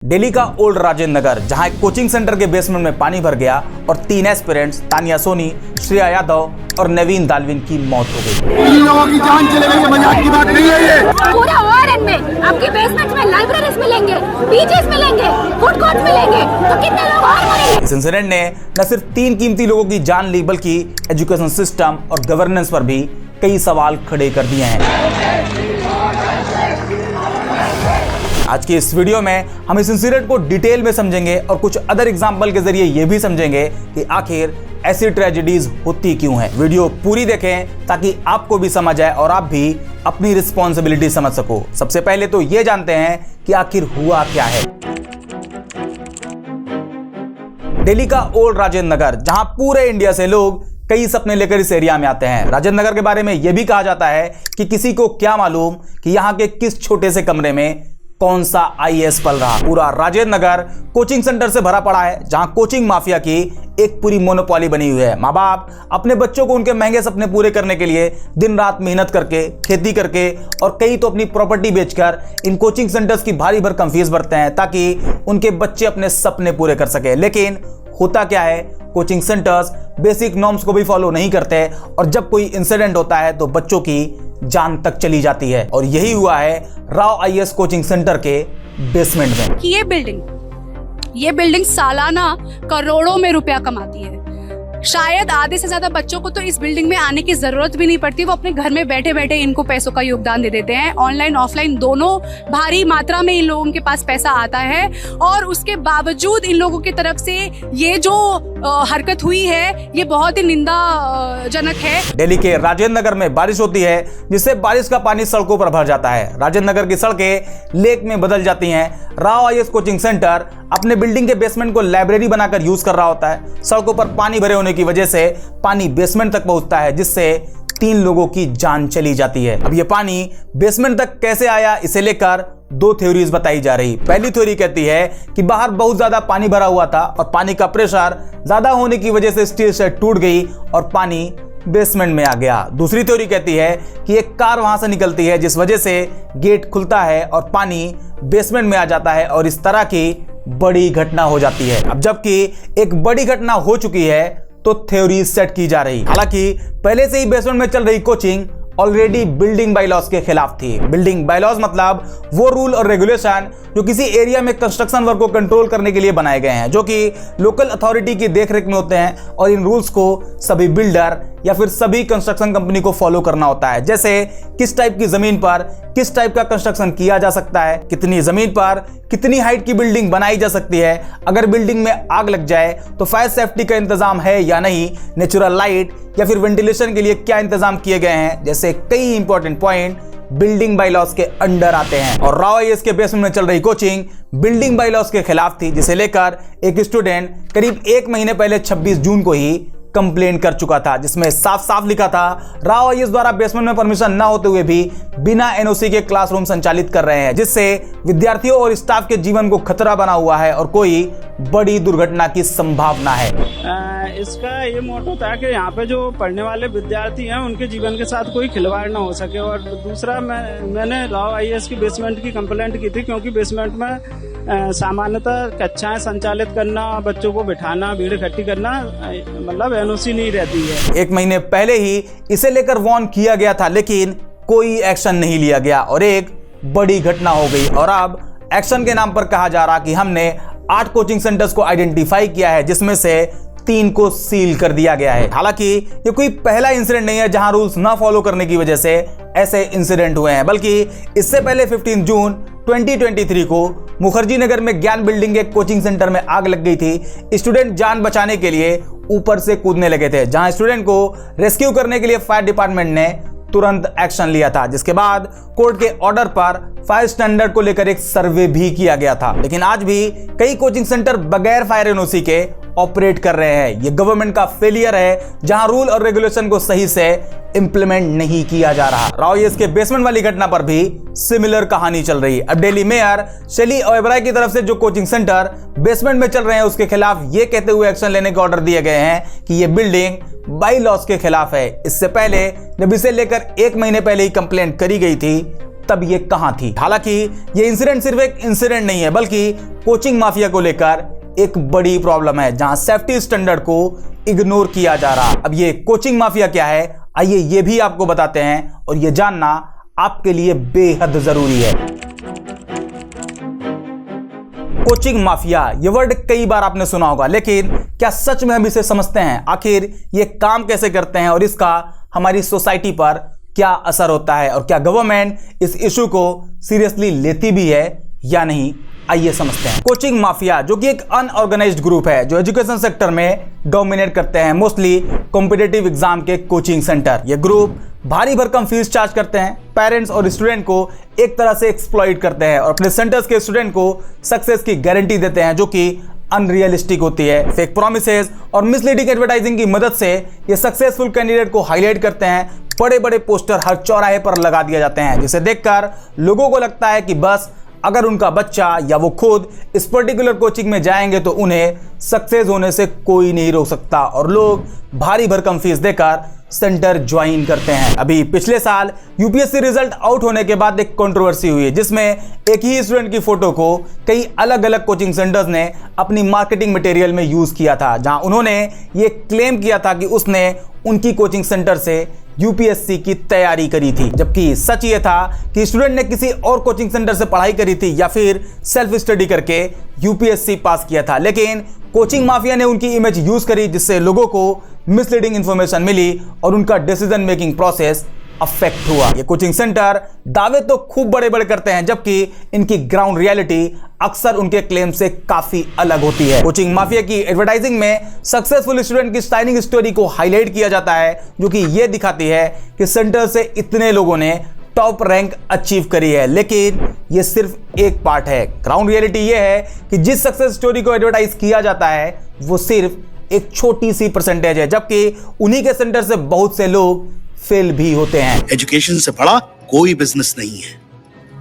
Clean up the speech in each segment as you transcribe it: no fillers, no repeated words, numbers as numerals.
दिल्ली का ओल्ड राजेंद्र नगर, जहां एक कोचिंग सेंटर के बेसमेंट में पानी भर गया और 3 एस्पिरेंट्स तानिया सोनी, श्रेया यादव और नवीन दालविन की मौत हो गई। 3 लोगों की जान चले गई, मजाक की बात नहीं है ये। पूरा वार्ड में आपके बेसमेंट में लाइब्रेरीज मिलेंगे, बीचेस मिलेंगे, फूड कोर्ट मिलेंगे, तो कितने लोग और मरेंगे। इस इंसिडेंट ने न सिर्फ 3 कीमती लोगों की जान ली, बल्कि एजुकेशन सिस्टम और गवर्नेंस पर भी कई सवाल खड़े कर दिए हैं। आज की इस वीडियो में हम इस इंसिडेंट को डिटेल में समझेंगे और कुछ अदर एग्जाम्पल के जरिए यह भी समझेंगे कि आखिर ऐसी ट्रेजेडीज होती क्यों हैं। वीडियो पूरी देखें ताकि आपको भी समझ आए और आप भी अपनी रिस्पॉन्सिबिलिटी समझ सको। सबसे पहले तो ये जानते हैं कि आखिर हुआ क्या है। दिल्ली का ओल्ड राजेंद्र नगर, जहां पूरे इंडिया से लोग कई सपने लेकर इस एरिया में आते हैं। राजेंद्र नगर के बारे में यह भी कहा जाता है कि किसी को क्या मालूम कि यहां के किस छोटे से कमरे में कौन सा आईएएस पल रहा। पूरा राजेंद्र नगर कोचिंग सेंटर से भरा पड़ा है, जहां कोचिंग माफिया की एक पूरी मोनोपोली बनी हुई है। माँ बाप अपने बच्चों को उनके महंगे सपने पूरे करने के लिए दिन रात मेहनत करके, खेती करके और कई तो अपनी प्रॉपर्टी बेचकर इन कोचिंग सेंटर्स की भारी भरकम फीस भरते हैं ताकि उनके बच्चे अपने सपने पूरे कर सके। लेकिन होता क्या है, कोचिंग सेंटर्स बेसिक नॉर्म्स को भी फॉलो नहीं करते और जब कोई इंसिडेंट होता है तो बच्चों की जान तक चली जाती है। और यही हुआ है राव आईएएस कोचिंग सेंटर के बेसमेंट में। कि ये बिल्डिंग सालाना करोड़ों में रुपया कमाती है। शायद आधे से ज्यादा बच्चों को तो इस बिल्डिंग में आने की जरूरत भी नहीं पड़ती, वो अपने घर में बैठे बैठे इनको पैसों का योगदान दे देते हैं। ऑनलाइन ऑफलाइन दोनों भारी मात्रा में इन लोगों के पास पैसा आता है और उसके बावजूद इन लोगों की तरफ से ये जो हरकत हुई है ये बहुत ही निंदाजनक है। दिल्ली के राजेंद्र नगर में बारिश होती है, जिससे बारिश का पानी सड़कों पर भर जाता है। राजेंद्र नगर की सड़कें लेक में बदल जाती हैं। राव आईएएस कोचिंग सेंटर अपने बिल्डिंग के बेसमेंट को लाइब्रेरी बनाकर यूज कर रहा होता है। सड़कों पर पानी भरे होने की वजह से पानी बेसमेंट तक पहुंचता है, जिससे 3 लोगों की जान चली जाती है। अब ये पानी बेसमेंट तक कैसे आया, इसे लेकर 2 थ्योरीज बताई जा रही। पहली थ्योरी कहती है कि बाहर बहुत ज्यादा पानी भरा हुआ था और पानी का प्रेशर ज्यादा होने की वजह से स्टील शेड टूट गई और पानी बेसमेंट में आ गया। दूसरी थ्योरी कहती है कि एक कार वहां से निकलती है, जिस वजह से गेट खुलता है और पानी बेसमेंट में आ जाता है और इस तरह की बड़ी घटना हो जाती है। अब जबकि एक बड़ी घटना हो चुकी है तो थ्योरी सेट की जा रही। हालांकि पहले से ही बेसमेंट में चल रही कोचिंग ऑलरेडी बिल्डिंग बायलॉज के खिलाफ थी। बिल्डिंग बायलॉज मतलब वो रूल और रेगुलेशन जो किसी एरिया में कंस्ट्रक्शन वर्क को कंट्रोल करने के लिए बनाए गए हैं, जो कि लोकल अथॉरिटी की देखरेख में होते हैं और इन रूल्स को सभी बिल्डर या फिर सभी कंस्ट्रक्शन कंपनी को फॉलो करना होता है। जैसे किस टाइप की जमीन पर किस टाइप का कंस्ट्रक्शन किया जा सकता है, कितनी जमीन पर कितनी हाइट की बिल्डिंग बनाई जा सकती है, अगर बिल्डिंग में आग लग जाए तो फायर सेफ्टी का इंतजाम है या नहीं, नेचुरल लाइट या फिर वेंटिलेशन के लिए क्या इंतजाम किए गए हैं, जैसे कई इंपॉर्टेंट पॉइंट बिल्डिंग बायलॉज के अंडर आते हैं। और राव आईएएस के बेसमेंट में चल रही कोचिंग बिल्डिंग बायलॉज के खिलाफ थी, जिसे लेकर एक स्टूडेंट करीब 1 महीने पहले 26 जून को ही कंप्लेन कर चुका था, जिसमें साफ साफ लिखा था राव आईएएस द्वारा बेसमेंट में परमिशन न होते हुए भी बिना एनओसी के क्लासरूम संचालित कर रहे हैं, जिससे विद्यार्थियों और स्टाफ के जीवन को खतरा बना हुआ है और कोई बड़ी दुर्घटना की संभावना है। इसका ये मोटो था कि यहाँ पे जो पढ़ने वाले विद्यार्थी हैं उनके जीवन के साथ कोई खिलवाड़ ना हो सके। और दूसरा मैंने राव आईएएस की बेसमेंट की कंप्लेंट की थी, क्योंकि बेसमेंट में सामान्यतः कक्षाएं संचालित करना, बच्चों को बिठाना, भीड़ इकट्ठी करना, मतलब एनओसी नहीं रहती है। 1 महीने पहले ही इसे लेकर वार्न किया गया था, लेकिन कोई एक्शन नहीं लिया गया और एक बड़ी घटना हो गई। और अब एक्शन के नाम पर कहा जा रहा कि हमने 8 कोचिंग सेंटर्स को आइडेंटिफाई किया है, जिसमें से 3 को सील कर दिया गया है। हालांकि ये कोई पहला इंसिडेंट नहीं है जहां रूल्स ना फॉलो करने की वजह से ऐसे इंसिडेंट हुए हैं, बल्कि इससे पहले 15 जून 2023 को मुखर्जी नगर में ज्ञान बिल्डिंग के कोचिंग सेंटर में आग लग गई थी। स्टूडेंट जान बचाने के लिए ऊपर से कूदने लगे थे, जहां स्टूडेंट को रेस्क्यू करने के लिए फायर डिपार्टमेंट ने तुरंत एक्शन लिया था, जिसके बाद कोर्ट के ऑर्डर पर फायर स्टैंडर्ड को लेकर एक सर्वे भी किया गया था। लेकिन आज भी कई कोचिंग सेंटर बगैर फायर एनओसी के ऑपरेट कर रहे हैं। ये गवर्नमेंट का फेलियर है, जहां रूल और रेगुलेशन को सही से इंप्लीमेंट नहीं किया जा रहा। राव आईएएस के बेसमेंट वाली घटना पर भी सिमिलर कहानी चल रही है। अब दिल्ली मेयर शैली ओबेरॉय की तरफ से जो कोचिंग सेंटर बेसमेंट में चल रहे हैं उसके खिलाफ ये कहते हुए एक्शन लेने के ऑर्डर दिए गए हैं कि ये बिल्डिंग बाई लॉज के खिलाफ है। इससे पहले जब इसे लेकर 1 महीने पहले ही कंप्लेंट करी गई थी तब ये कहां थी। हालांकि ये इंसिडेंट सिर्फ एक इंसिडेंट नहीं है, बल्कि कोचिंग माफिया को लेकर एक बड़ी प्रॉब्लम है, जहां सेफ्टी स्टैंडर्ड को इग्नोर किया जा रहा। अब ये कोचिंग माफिया क्या है, आइए ये भी आपको बताते हैं, और ये जानना आपके लिए बेहद जरूरी है। कोचिंग माफिया ये वर्ड कई बार आपने सुना होगा, लेकिन क्या सच में हम इसे समझते हैं? आखिर ये काम कैसे करते हैं और इसका हमारी सोसाइटी पर क्या असर होता है, और क्या गवर्नमेंट इस इशू को सीरियसली लेती भी है या नहीं? आइए समझते हैं। कोचिंग माफिया जो कि एक अनऑर्गेनाइज्ड ग्रुप है जो एजुकेशन सेक्टर में डोमिनेट करते हैं, मोस्टली कॉम्पिटिटिव एग्जाम के कोचिंग सेंटर। ये ग्रुप भारी भरकम फीस चार्ज करते हैं, पेरेंट्स और स्टूडेंट को एक तरह से एक्सप्लॉइट करते हैं और अपने सेंटर्स के स्टूडेंट को सक्सेस की गारंटी देते हैं जो कि अनरियलिस्टिक होती है। फेक प्रॉमिसेस और मिसलीडिंग एडवर्टाइजिंग की मदद से ये सक्सेसफुल कैंडिडेट को हाईलाइट करते हैं। बड़े बड़े पोस्टर हर चौराहे पर लगा दिए जाते हैं, जिसे देखकर लोगों को लगता है कि बस अगर उनका बच्चा या वो खुद इस पर्टिकुलर कोचिंग में जाएंगे तो उन्हें सक्सेस होने से कोई नहीं रोक सकता, और लोग भारी भरकम फीस देकर सेंटर ज्वाइन करते हैं। अभी पिछले साल यूपीएससी रिजल्ट आउट होने के बाद एक कंट्रोवर्सी हुई, जिसमें एक ही स्टूडेंट की फोटो को कई अलग अलग कोचिंग सेंटर्स ने अपनी मार्केटिंग मटेरियल में यूज किया था, जहां उन्होंने ये क्लेम किया था कि उसने उनकी कोचिंग सेंटर से यूपीएससी की तैयारी करी थी, जबकि सच ये था कि स्टूडेंट ने किसी और कोचिंग सेंटर से पढ़ाई करी थी या फिर सेल्फ स्टडी करके यूपीएससी पास किया था। लेकिन कोचिंग माफिया ने उनकी इमेज यूज करी, जिससे लोगों को मिसलीडिंग इंफॉर्मेशन मिली और उनका डिसीजन मेकिंग प्रोसेस अफेक्ट हुआ। ये कोचिंग सेंटर दावे तो खूब बड़े बड़े करते हैं, जबकि इनकी ग्राउंड रियलिटी अक्सर उनके क्लेम से काफी अलग होती है। कोचिंग माफिया की एडवर्टाइजिंग में सक्सेसफुल स्टूडेंट की शाइनिंग स्टोरी को हाईलाइट किया जाता है, जो कि ये दिखाती है कि सेंटर से इतने लोगों ने टॉप रैंक अचीव करी है। लेकिन ये सिर्फ एक पार्ट है। ग्राउंड रियलिटी ये है कि जिस सक्सेस स्टोरी को एडवर्टाइज किया जाता है वो सिर्फ एक छोटी सी परसेंटेज है, जबकि उन्हीं के सेंटर से बहुत से लोग फेल भी होते हैं। एजुकेशन से बड़ा कोई बिजनेस नहीं है।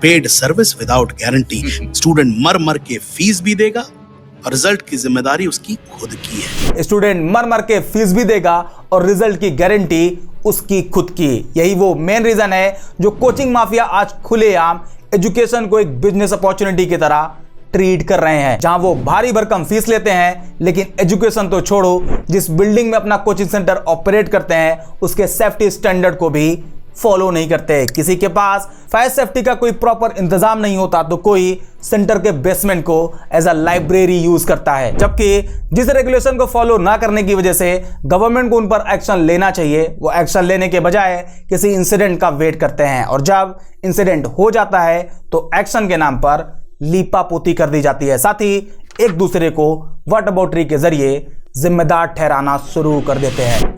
Paid service without guarantee. Student मर मर के फीस भी देगा और रिजल्ट की जिम्मेदारी उसकी खुद की है। स्टूडेंट मर मर के फीस भी देगा और रिजल्ट की गारंटी उसकी खुद की। यही वो मेन रीजन है जो कोचिंग माफिया आज खुलेआम एजुकेशन को एक बिजनेस अपॉर्चुनिटी की तरह ट्रीट कर रहे हैं, जहां वो भारी भरकम फीस लेते हैं, लेकिन एजुकेशन तो छोड़ो, जिस बिल्डिंग में अपना कोचिंग सेंटर ऑपरेट करते हैं उसके सेफ्टी स्टैंडर्ड को भी फॉलो नहीं करते। किसी के पास फायर सेफ्टी का कोई प्रॉपर इंतजाम नहीं होता तो कोई सेंटर के बेसमेंट को एज अ लाइब्रेरी यूज करता है, जबकि जिस रेगुलेशन को फॉलो ना करने की वजह से गवर्नमेंट को उन पर एक्शन लेना चाहिए, वो एक्शन लेने के बजाय किसी इंसिडेंट का वेट करते हैं, और जब इंसिडेंट हो जाता है तो एक्शन के नाम पर लीपापोती कर दी जाती है। साथ ही एक दूसरे को व्हाट अबाउटरी के जरिए जिम्मेदार ठहराना शुरू कर देते हैं।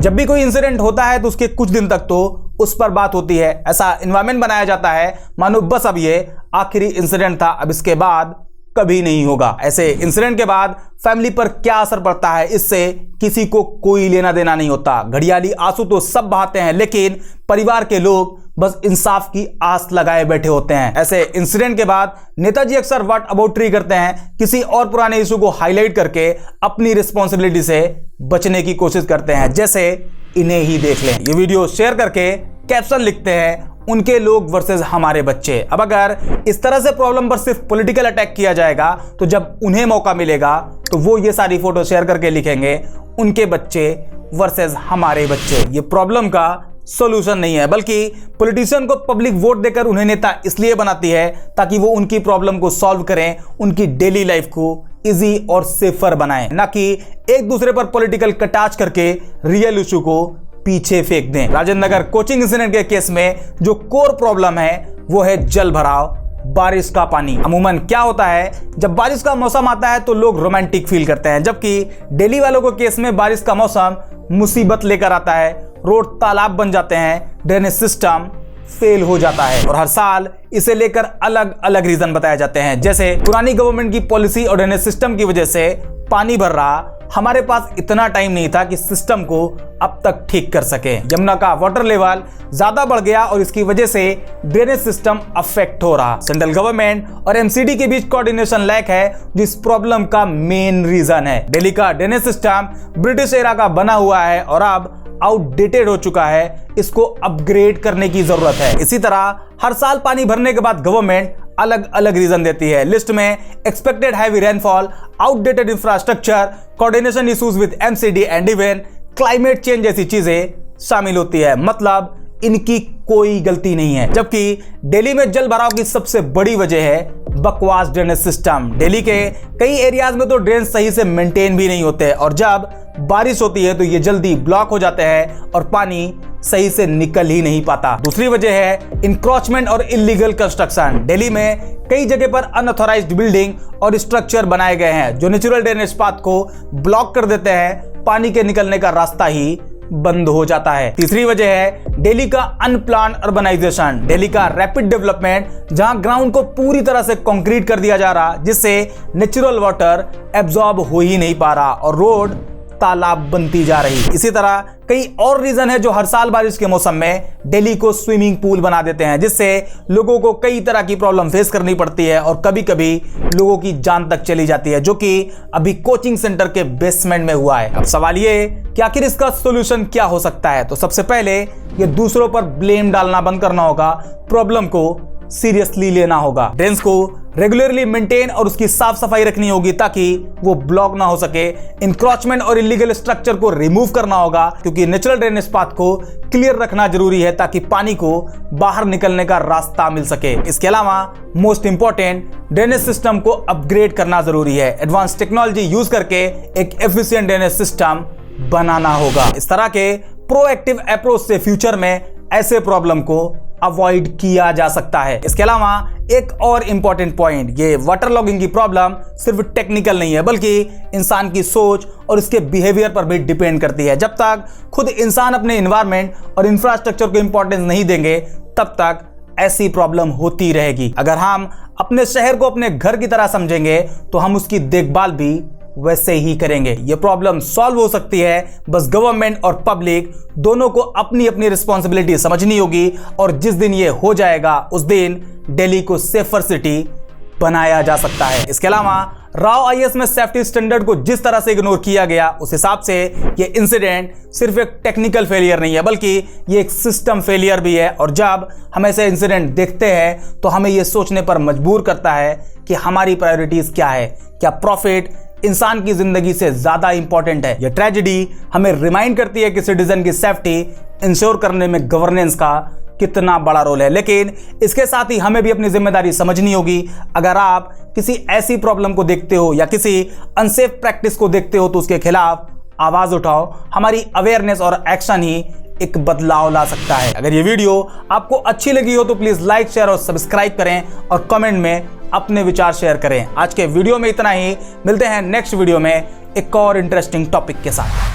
जब भी कोई इंसिडेंट होता है तो उसके कुछ दिन तक तो उस पर बात होती है। ऐसा एनवायरनमेंट बनाया जाता है मानो बस अब ये आखिरी इंसिडेंट था, अब इसके बाद कभी नहीं होगा। ऐसे इंसिडेंट के बाद फैमिली पर क्या असर पड़ता है इससे किसी को कोई लेना देना नहीं होता। घड़ियाली आंसू तो सब बहाते हैं, लेकिन परिवार के लोग बस इंसाफ की आस लगाए बैठे होते हैं। ऐसे इंसिडेंट के बाद नेताजी अक्सर व्हाट अबाउटरी करते हैं, किसी और पुराने इशू को हाईलाइट करके अपनी रिस्पॉन्सिबिलिटी से बचने की कोशिश करते हैं। जैसे इन्हें ही देख लें, ये वीडियो शेयर करके कैप्शन लिखते हैं उनके लोग वर्सेस हमारे बच्चे। अब अगर इस तरह से प्रॉब्लम पर सिर्फ पॉलिटिकल अटैक किया जाएगा तो जब उन्हें मौका मिलेगा तो वो ये सारी फोटो शेयर करके लिखेंगे उनके बच्चे वर्सेस हमारे बच्चे। ये प्रॉब्लम का सॉल्यूशन नहीं है, बल्कि पॉलिटिशियन को पब्लिक वोट देकर उन्हें नेता इसलिए बनाती है ताकि वो उनकी प्रॉब्लम को सॉल्व करें, उनकी डेली लाइफ को इजी और सेफर बनाएं, ना कि एक दूसरे पर पॉलिटिकल कटाच करके रियल इशू को पीछे फेंक दें। राजेंद्र नगर कोचिंग इंसिडेंट के केस में जो कोर प्रॉब्लम है वो है जल भराव, बारिश का पानी। अमूमन क्या होता है, जब बारिश का मौसम आता है तो लोग रोमांटिक फील करते हैं, जबकि दिल्ली वालों के केस में बारिश का मौसम मुसीबत लेकर आता है। रोड तालाब बन जाते हैं, ड्रेनेज सिस्टम फेल हो जाता है, और हर साल इसे लेकर अलग अलग रीजन बताए जाते हैं, जैसे पुरानी गवर्नमेंट की पॉलिसी और ड्रेनेज सिस्टम की वजह से पानी भर रहा, हमारे पास इतना टाइम नहीं था कि सिस्टम को अब तक ठीक कर सके, यमुना का वाटर लेवल ज्यादा बढ़ गया और इसकी वजह से ड्रेनेज सिस्टम अफेक्ट हो रहा। सेंट्रल गवर्नमेंट और एमसीडी के बीच कोऑर्डिनेशन लैक है, जिस प्रॉब्लम का मेन रीजन है। दिल्ली का ड्रेनेज सिस्टम ब्रिटिश एरा का बना हुआ है और अब आउटडेटेड हो चुका है, इसको अपग्रेड करने की जरूरत है। इसी तरह हर साल पानी भरने के बाद गवर्नमेंट अलग अलग रीजन देती है। लिस्ट में expected heavy rainfall, outdated infrastructure, coordination issues with MCD and even climate change जैसी चीजें शामिल होती है। मतलब इनकी कोई गलती नहीं है। जबकि दिल्ली में जल भराव की सबसे बड़ी वजह है बकवास ड्रेनेज सिस्टम। दिल्ली के कई एरियाज में तो ड्रेन सही से मेंटेन भी नहीं होते और जब बारिश होती है तो ये जल्दी ब्लॉक हो जाते हैं और पानी सही से निकल ही नहीं पाता। दूसरी वजह है इंक्रोचमेंट और इलीगल कंस्ट्रक्शन। दिल्ली में कई जगह पर अनऑथराइज्ड बिल्डिंग और स्ट्रक्चर बनाए गए हैं जो नेचुरल ड्रेनेज पाथ को ब्लॉक कर देते हैं, पानी के निकलने का रास्ता ही बंद हो जाता है। तीसरी वजह है दिल्ली का अनप्लान अर्बनाइजेशन। दिल्ली का रैपिड डेवलपमेंट जहां ग्राउंड को पूरी तरह से कंक्रीट कर दिया जा रहा, जिससे नेचुरल वाटर एब्जॉर्ब हो ही नहीं पा रहा और रोड तालाब बनती जा रही। इसी तरह कई और रीजन है जो हर साल बारिश के मौसम में दिल्ली को स्विमिंग पूल बना देते हैं, जिससे लोगों को कई तरह की प्रॉब्लम फेस करनी पड़ती है और कभी कभी लोगों की जान तक चली जाती है, जो कि अभी कोचिंग सेंटर के बेसमेंट में हुआ है। अब सवाल ये कि आखिर इसका सोल्यूशन क्या हो सकता है? तो सबसे पहले ये दूसरों पर ब्लेम डालना बंद करना होगा, प्रॉब्लम को सीरियसली लेना होगा। ड्रेन्स को रेगुलरली मेंटेन और उसकी साफ सफाई रखनी होगी ताकि वो ब्लॉक ना हो सके। इंक्रोचमेंट और इलीगल स्ट्रक्चर को रिमूव करना होगा क्योंकि नेचुरल ड्रेनेज पाथ को क्लियर रखना जरूरी है ताकि पानी को बाहर निकलने का रास्ता मिल सके। इसके अलावा मोस्ट इंपॉर्टेंट, ड्रेनेज सिस्टम को अपग्रेड करना जरूरी है। एडवांस टेक्नोलॉजी यूज करके एक एफिशिएंट ड्रेनेज सिस्टम बनाना होगा। इस तरह के प्रोएक्टिव अप्रोच से फ्यूचर में ऐसे प्रॉब्लम को अवॉइड किया जा सकता है। इसके अलावा एक और इंपॉर्टेंट पॉइंट, ये वाटर लॉगिंग की प्रॉब्लम सिर्फ टेक्निकल नहीं है बल्कि इंसान की सोच और इसके बिहेवियर पर भी डिपेंड करती है। जब तक खुद इंसान अपने एनवायरनमेंट और इंफ्रास्ट्रक्चर को इंपॉर्टेंस नहीं देंगे तब तक ऐसी प्रॉब्लम होती रहेगी। अगर हम अपने शहर को अपने घर की तरह समझेंगे तो हम उसकी देखभाल भी वैसे ही करेंगे। ये प्रॉब्लम सॉल्व हो सकती है, बस गवर्नमेंट और पब्लिक दोनों को अपनी अपनी रिस्पॉन्सिबिलिटी समझनी होगी और जिस दिन ये हो जाएगा उस दिन दिल्ली को सेफर सिटी बनाया जा सकता है। इसके अलावा राव आईएएस में सेफ्टी स्टैंडर्ड को जिस तरह से इग्नोर किया गया उस हिसाब से ये इंसिडेंट सिर्फ एक टेक्निकल फेलियर नहीं है बल्कि ये एक सिस्टम फेलियर भी है। और जब हम ऐसे इंसिडेंट देखते हैं तो हमें ये सोचने पर मजबूर करता है कि हमारी प्रायोरिटीज क्या है। क्या प्रॉफिट इंसान की जिंदगी से ज्यादा इंपॉर्टेंट है? यह ट्रेजेडी हमें रिमाइंड करती है कि सिटीजन की सेफ्टी इंश्योर करने में गवर्नेंस का कितना बड़ा रोल है। लेकिन इसके साथ ही हमें भी अपनी जिम्मेदारी समझनी होगी। अगर आप किसी ऐसी प्रॉब्लम को देखते हो या किसी अनसेफ प्रैक्टिस को देखते हो तो उसके खिलाफ आवाज उठाओ। हमारी अवेयरनेस और एक्शन ही एक बदलाव ला सकता है। अगर ये वीडियो आपको अच्छी लगी हो तो प्लीज लाइक, शेयर और सब्सक्राइब करें और कमेंट में अपने विचार शेयर करें। आज के वीडियो में इतना ही, मिलते हैं नेक्स्ट वीडियो में एक और इंटरेस्टिंग टॉपिक के साथ।